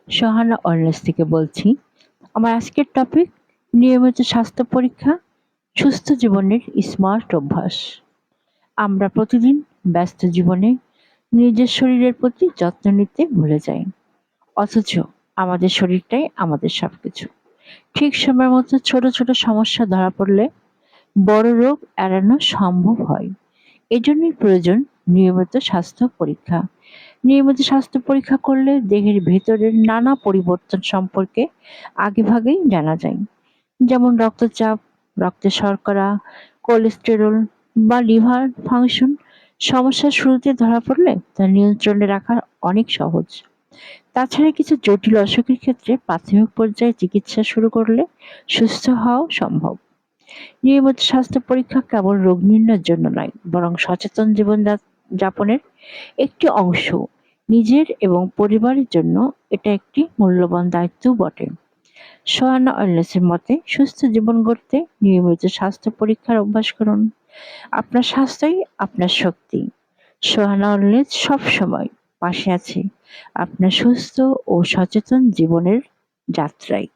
Sohana wellness থেকে বলছি। আমার আজকের টপিক নিয়মিত স্বাস্থ্য পরীক্ষা, সুস্থ জীবনের স্মার্ট অভ্যাস। আমরা প্রতিদিন ব্যস্ত জীবনে নিজের শরীরের প্রতি যত্ন নিতে ভুলে যাই, অথচ আমাদের শরীরটাই আমাদের সবকিছু। ঠিক সময় মতো ছোট ছোট সমস্যা ধরা পড়লে বড় রোগ এড়ানো সম্ভব হয়। এজন্যই প্রয়োজন নিয়মিত স্বাস্থ্য পরীক্ষা। নিয়মিত স্বাস্থ্য পরীক্ষা করলে দেহের ভেতরের নানা পরিবর্তন সম্পর্কে আগেভাগেই জানা যায়। যেমন রক্তচাপ, রক্তে শর্করা, কোলেস্টেরল বা লিভার ফাংশন সমস্যা শুরুতে ধরা পড়লে তা নিয়ন্ত্রণে রাখা অনেক সহজ। তাছাড়া কিছু জটিল অসুখের ক্ষেত্রে প্রাথমিক পর্যায়ে চিকিৎসা শুরু করলে সুস্থ হওয়াও সম্ভব। নিয়মিত স্বাস্থ্য পরীক্ষা কেবল রোগ নির্ণয়ের জন্য নয়, বরং সচেতন জীবন যাপনের একটি অংশ। নিজের এবং পরিবারের জন্য এটা একটি মূল্যবান দায়িত্বও বটে। সোহানা ওয়েলনেসের মতে, সুস্থ জীবন গড়তে নিয়মিত স্বাস্থ্য পরীক্ষার অভ্যাস করুন। আপনার স্বাস্থ্যই আপনার শক্তি। সোহানা ওয়েলনেস সবসময় পাশে আছে আপনার সুস্থ ও সচেতন জীবনের যাত্রায়।